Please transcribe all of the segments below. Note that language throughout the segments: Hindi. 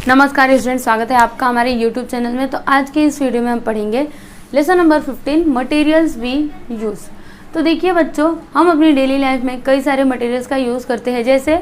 नमस्कार स्टूडेंट, स्वागत है आपका हमारे YouTube चैनल में। तो आज के इस वीडियो में हम पढ़ेंगे lesson number 15 materials we use. तो देखिए बच्चों, हम अपनी डेली लाइफ में कई सारे मटेरियल्स का यूज़ करते हैं। जैसे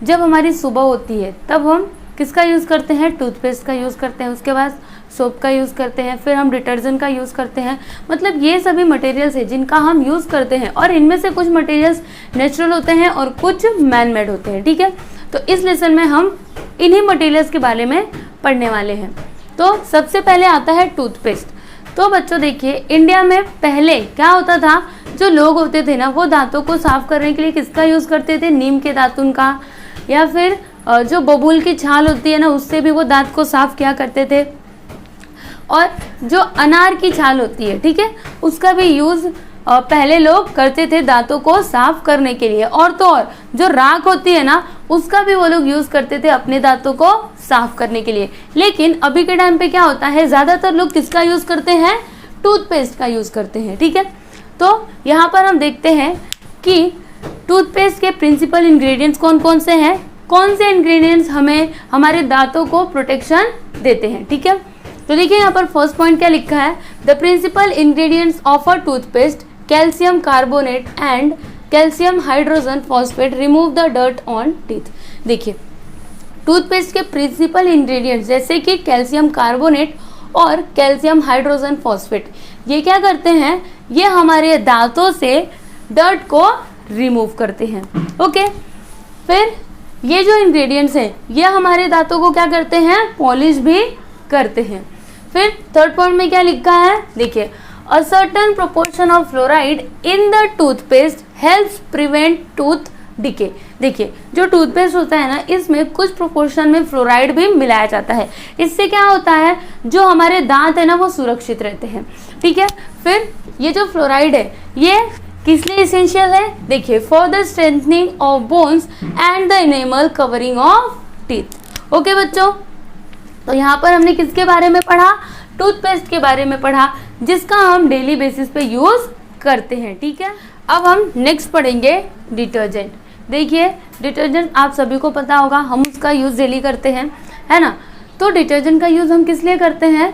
जब हमारी सुबह होती है तब हम किसका यूज़ करते हैं? टूथपेस्ट का यूज़ करते हैं। उसके बाद सोप का यूज़ करते हैं, फिर हम डिटर्जेंट का यूज़ करते हैं। मतलब ये सभी मटेरियल्स है जिनका हम यूज़ करते हैं, और इनमें से कुछ मटेरियल्स नेचुरल होते हैं और कुछ मैन मेड होते हैं। ठीक है, तो इस लेसन में हम इन्हीं मटेरियल्स के बारे में पढ़ने वाले हैं। तो सबसे पहले आता है टूथपेस्ट। तो बच्चों देखिए, इंडिया में पहले क्या होता था, जो लोग होते थे ना वो दांतों को साफ करने के लिए किसका यूज़ करते थे? नीम के दातुन का, या फिर जो बबूल की छाल होती है ना उससे भी वो दांत को साफ किया करते थे। और जो अनार की छाल होती है, ठीक है, उसका भी यूज़ पहले लोग करते थे दांतों को साफ करने के लिए। और तो और जो राख होती है ना उसका भी वो लोग यूज़ करते थे अपने दांतों को साफ करने के लिए। लेकिन अभी के टाइम पे क्या होता है, ज़्यादातर लोग किसका यूज़ करते हैं? टूथपेस्ट का यूज़ करते हैं। ठीक है, तो यहाँ पर हम देखते हैं कि टूथपेस्ट के प्रिंसिपल इंग्रेडिएंट्स कौन कौन से हैं, कौन से इंग्रेडिएंट्स हमें हमारे दांतों को प्रोटेक्शन देते हैं। ठीक है, तो देखिए यहाँ पर फर्स्ट पॉइंट क्या लिखा है, the principal ingredients of a toothpaste calcium carbonate and calcium hydrogen phosphate remove the dirt on teeth. देखिए, टूथपेस्ट के प्रिंसिपल इंग्रेडिएंट्स जैसे कि कैल्शियम कार्बोनेट और कैल्शियम हाइड्रोजन फॉस्फेट, ये क्या करते हैं? ये हमारे दांतों से डर्ट को रिमूव करते हैं। ओके, फिर ये जो इंग्रेडिएंट्स हैं ये हमारे दांतों को क्या करते हैं? पॉलिश भी करते हैं। फिर थर्ड पॉइंट में क्या लिखा है, देखिए, a certain proportion of fluoride in the toothpaste helps prevent tooth decay। देखिए, जो टूथपेस्ट होता है ना इसमें कुछ प्रोपोर्शन में फ्लोराइड भी मिलाया जाता है। इससे क्या होता है, जो हमारे दांत है ना वो सुरक्षित रहते हैं। ठीक है, फिर ये जो फ्लोराइड है ये किस लिए इसेंशियल है? देखिए, for the strengthening of bones and the enamel covering of teeth. Okay बच्चों, तो यहाँ पर हमने किसके बारे में पढ़ा? टूथपेस्ट के बारे में पढ़ा, जिसका हम डेली बेसिस पे यूज़ करते हैं। ठीक है, अब हम नेक्स्ट पढ़ेंगे डिटर्जेंट। देखिए, डिटर्जेंट आप सभी को पता होगा, हम उसका यूज़ डेली करते हैं, है ना। तो डिटर्जेंट का यूज़ हम किस लिए करते हैं?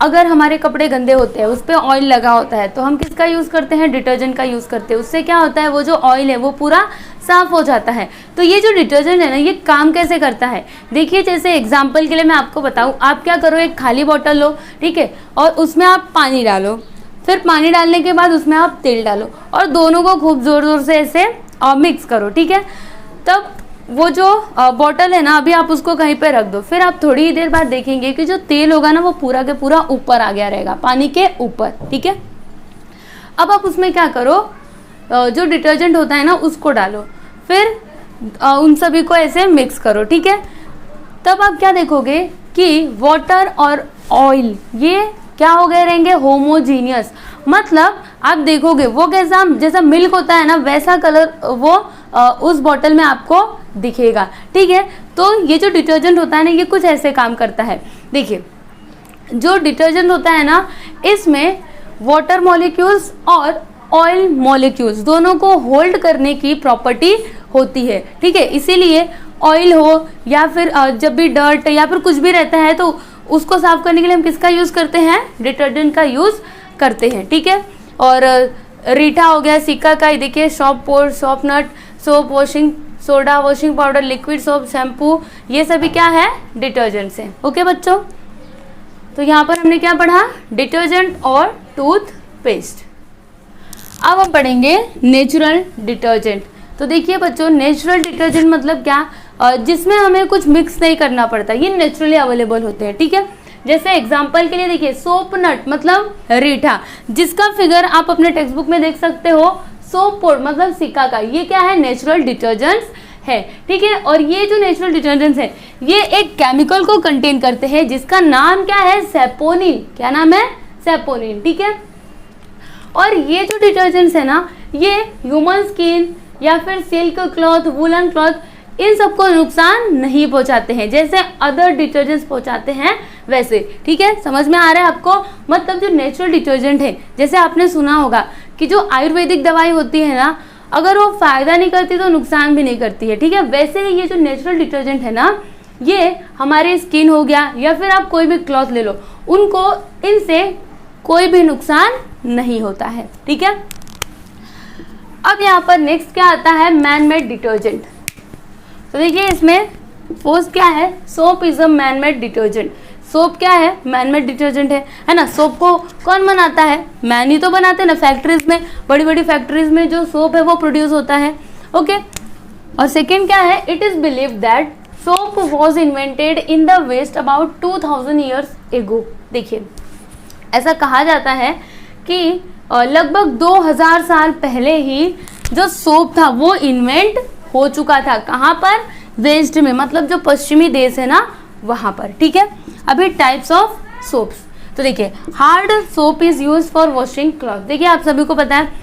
अगर हमारे कपड़े गंदे होते हैं, उस पर ऑयल लगा होता है, तो हम किसका यूज़ करते हैं? डिटर्जेंट का यूज़ करते हैं। उससे क्या होता है, वो जो ऑयल है वो पूरा साफ हो जाता है। तो ये जो डिटर्जेंट है ना ये काम कैसे करता है? देखिए, जैसे एग्जांपल के लिए मैं आपको बताऊं, आप क्या करो, एक खाली बोतल लो, ठीक है, और उसमें आप पानी डालो। फिर पानी डालने के बाद उसमें आप तेल डालो और दोनों को खूब ज़ोर ज़ोर से ऐसे मिक्स करो। ठीक है, तब वो जो बॉटल है ना अभी आप उसको कहीं पे रख दो। फिर आप थोड़ी ही देर बाद देखेंगे कि जो तेल होगा ना वो पूरा के पूरा ऊपर आ गया रहेगा, पानी के ऊपर। ठीक है, अब आप उसमें क्या करो, जो डिटर्जेंट होता है ना उसको डालो, फिर उन सभी को ऐसे मिक्स करो। ठीक है, तब आप क्या देखोगे कि वाटर और ऑयल ये क्या हो गए रहेंगे? होमोजीनियस। मतलब आप देखोगे वो कैसा, जैसा मिल्क होता है ना वैसा कलर वो उस बॉटल में आपको दिखेगा। ठीक है, तो ये जो डिटर्जेंट होता है ना ये कुछ ऐसे काम करता है। देखिए, जो डिटर्जेंट होता है ना इसमें वाटर मॉलिक्यूल्स और ऑयल मॉलिक्यूल्स दोनों को होल्ड करने की प्रॉपर्टी होती है। ठीक है, इसीलिए ऑयल हो या फिर जब भी डर्ट या फिर कुछ भी रहता है तो उसको साफ करने के लिए हम किसका यूज़ करते हैं? डिटर्जेंट का यूज़ करते हैं। ठीक है, और रीठा हो गया, सिक्का का, देखिए, शॉप पोर, soap nut, soap, washing soda, washing powder, liquid soap, shampoo, ये सभी क्या है? डिटर्जेंट्स हैं। ओके बच्चों, तो यहाँ पर हमने क्या पढ़ा? डिटर्जेंट और टूथपेस्ट। अब हम पढ़ेंगे नेचुरल डिटर्जेंट। तो देखिए बच्चों, नेचुरल डिटर्जेंट मतलब क्या? जिसमें हमें कुछ मिक्स नहीं करना पड़ता, ये नेचुरली अवेलेबल होते हैं। ठीक है, जैसे एग्जांपल के लिए देखिए, सोप नट मतलब रीठा, जिसका फिगर आप अपने टेक्स्ट बुक में देख सकते हो। सोप पोर मतलब सिक्का का, ये क्या है? नेचुरल डिटर्जेंट्स है। ठीक है, और ये जो नेचुरल डिटर्जेंट्स है ये एक केमिकल को कंटेन करते हैं जिसका नाम क्या है? सेपोनिन। क्या नाम है? सेपोनिन। ठीक है, और ये जो डिटर्जेंट्स है ना ये ह्यूमन स्किन या फिर सिल्क क्लॉथ, वुलन क्लॉथ, इन सबको नुकसान नहीं पहुंचाते हैं जैसे अदर डिटर्जेंट्स पहुंचाते हैं वैसे। ठीक है, समझ में आ रहा है आपको? मतलब जो नेचुरल डिटर्जेंट है, जैसे आपने सुना होगा कि जो आयुर्वेदिक दवाई होती है ना अगर वो फायदा नहीं करती तो नुकसान भी नहीं करती है। ठीक है, वैसे ही ये जो नेचुरल डिटर्जेंट है ना ये हमारी स्किन हो गया या फिर आप कोई भी क्लॉथ ले लो, उनको इनसे कोई भी नुकसान नहीं होता है। ठीक है, अब यहाँ पर नेक्स्ट क्या आता है, मैन मेड डिटर्जेंट। तो देखिए इसमें फर्स्ट क्या है, soap is a man made detergent. Soap क्या है, मैन मेड डिटर्जेंट है ना। सोप को कौन बनाता है, मैन ही तो बनाते हैं ना। फैक्ट्रीज में, बड़ी बड़ी फैक्ट्रीज में जो सोप है वो प्रोड्यूस होता है। ओके, और सेकेंड क्या है, it is believe that soap was invented in the west about 2000 years ago. देखिए ऐसा कहा जाता है कि लगभग 2000 साल पहले ही जो सोप था वो इन्वेंट हो चुका था। कहाँ पर, वेस्ट में, मतलब जो पश्चिमी देश है ना वहाँ पर। ठीक है, अभी टाइप्स ऑफ सोप्स। तो देखिए hard soap is use for washing cloth. देखिए आप सभी को पता है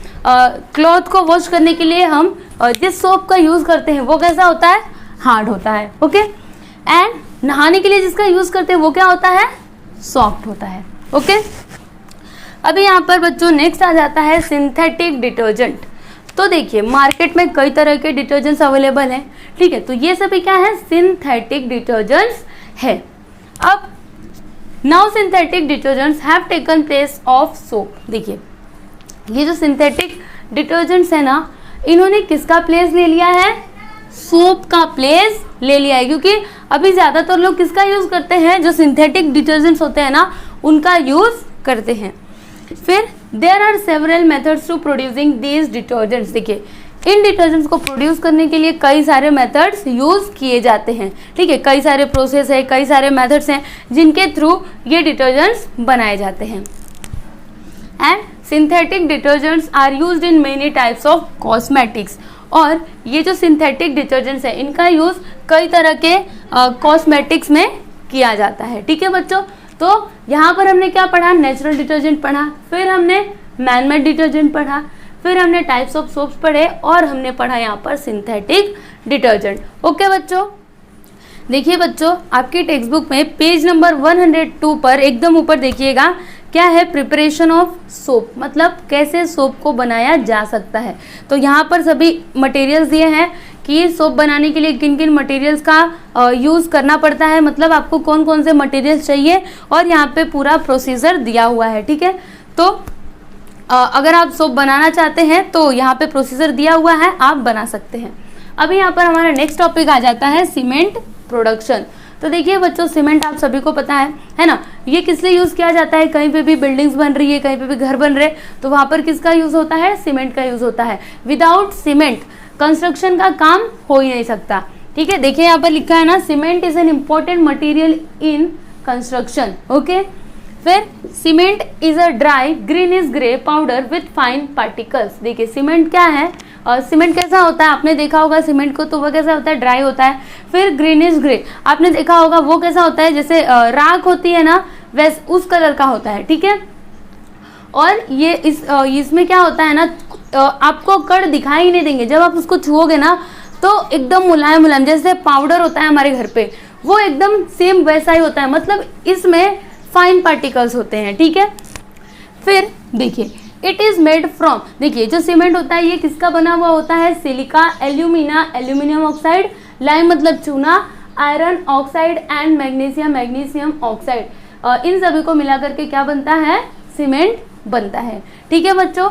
क्लॉथ को वॉश करने के लिए हम जिस सोप का यूज करते हैं वो कैसा होता है, हार्ड होता है। ओके, एंड नहाने के लिए जिसका यूज करते हैं वो क्या होता है, सॉफ्ट होता है। ओके, अभी यहाँ पर बच्चों नेक्स्ट आ जाता है सिंथेटिक डिटर्जेंट। तो देखिए मार्केट में कई तरह के डिटर्जेंट्स अवेलेबल हैं। ठीक है, तो ये सभी क्या है, सिंथेटिक डिटर्जेंट्स है। अब now synthetic detergents have taken place of soap. देखिए ये जो सिंथेटिक डिटर्जेंट्स है ना, इन्होंने किसका प्लेस ले लिया है, सोप का प्लेस ले लिया है। क्योंकि अभी ज्यादातर लोग किसका यूज करते हैं, जो सिंथेटिक डिटर्जेंट्स होते हैं ना उनका यूज करते हैं। फिर there are several methods to producing these detergents. देखिए इन डिटर्जेंट्स को प्रोड्यूस करने के लिए कई सारे मेथड्स यूज किए जाते हैं। ठीक है, कई सारे प्रोसेस है, कई सारे मेथड्स हैं जिनके थ्रू ये डिटर्जेंट्स बनाए जाते हैं। And synthetic detergents are used in many types of cosmetics. और ये जो सिंथेटिक डिटर्जेंट्स है इनका यूज कई तरह के कॉस्मेटिक्स में किया जाता है। ठीक है बच्चों, तो यहाँ पर हमने क्या पढ़ा, नेचुरल डिटर्जेंट पढ़ा, फिर हमने मैन मेड डिटर्जेंट पढ़ा, फिर हमने टाइप्स ऑफ सोप्स पढ़े और हमने पढ़ा यहाँ पर सिंथेटिक डिटर्जेंट। ओके बच्चों, देखिए बच्चों आपकी टेक्स्ट बुक में पेज नंबर 102 पर एकदम ऊपर देखिएगा क्या है, प्रिपरेशन ऑफ सोप, मतलब कैसे सोप को बनाया जा सकता है। तो यहाँ पर सभी मटेरियल्स दिए हैं कि सोप बनाने के लिए किन किन मटेरियल्स का यूज़ करना पड़ता है, मतलब आपको कौन कौन से मटेरियल्स चाहिए, और यहाँ पे पूरा प्रोसीजर दिया हुआ है। ठीक है, तो अगर आप सोप बनाना चाहते हैं तो यहाँ पे प्रोसीजर दिया हुआ है, आप बना सकते हैं। अभी यहाँ पर हमारा नेक्स्ट टॉपिक आ जाता है सीमेंट प्रोडक्शन। तो देखिए बच्चों सीमेंट आप सभी को पता है ना, ये किस लिए यूज़ किया जाता है, कहीं पे भी बिल्डिंग्स बन रही है, कहीं पे भी घर बन रहे तो वहाँ पर किसका यूज़ होता है, सीमेंट का यूज़ होता है। विदाउट सीमेंट कंस्ट्रक्शन का काम हो ही नहीं सकता। ठीक है, देखिए यहाँ पर लिखा है ना, cement is an important material in construction. Okay, फिर cement is a dry greenish grey powder with fine particles. देखिए सीमेंट क्या है, सीमेंट कैसा होता है, आपने देखा होगा सीमेंट को, तो वो कैसा होता है, ड्राई होता है। फिर ग्रीनिश ग्रे आपने देखा होगा, वो कैसा होता है, जैसे राख होती है ना वैसे उस कलर का होता है। ठीक है, और ये इसमें क्या होता है ना, आपको कण दिखाई ही नहीं देंगे, जब आप उसको छुओगे ना तो एकदम मुलायम मुलायम, जैसे पाउडर होता है हमारे घर पे वो एकदम सेम वैसा ही होता है, मतलब इसमें फाइन पार्टिकल्स होते हैं। ठीक है, फिर देखिए इट इज मेड फ्रॉम, देखिए जो सीमेंट होता है ये किसका बना हुआ होता है, silica, alumina aluminium oxide, lime मतलब चूना, iron oxide and magnesium magnesium oxide. इन सभी को मिला करके क्या बनता है, सीमेंट बनता है। ठीक है बच्चों,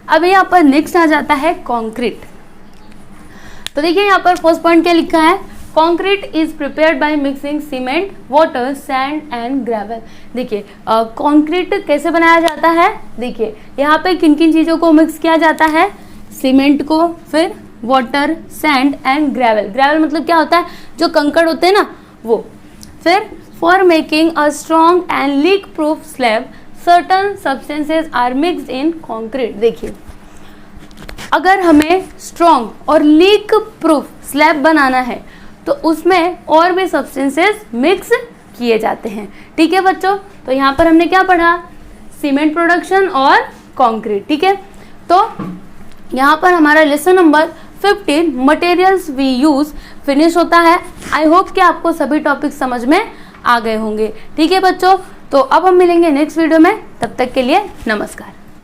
अब यहाँ पर नेक्स्ट आ जाता है कंक्रीट। तो देखिए यहाँ पर फर्स्ट पॉइंट क्या लिखा है, concrete is prepared by mixing cement, water, sand and gravel. देखिए कंक्रीट कैसे बनाया जाता है, देखिए यहाँ पे किन किन चीज़ों को मिक्स किया जाता है, सीमेंट को, फिर water, sand and gravel. Gravel मतलब क्या होता है, जो कंकड़ होते हैं ना वो। फिर for making a strong and leak proof slab certain substances are mixed in concrete. देखिए अगर हमें स्ट्रॉन्ग और लीक प्रूफ स्लैब बनाना है तो उसमें और भी सब्सटेंसेस मिक्स किए जाते हैं। ठीक है बच्चों, तो यहाँ पर हमने क्या पढ़ा, सीमेंट प्रोडक्शन और कंक्रीट। ठीक है, तो यहाँ पर हमारा lesson number 15 materials we use finish होता है। आई होप कि आपको सभी टॉपिक समझ में आ गए होंगे। ठीक है बच्चों, तो अब हम मिलेंगे नेक्स्ट वीडियो में, तब तक के लिए नमस्कार।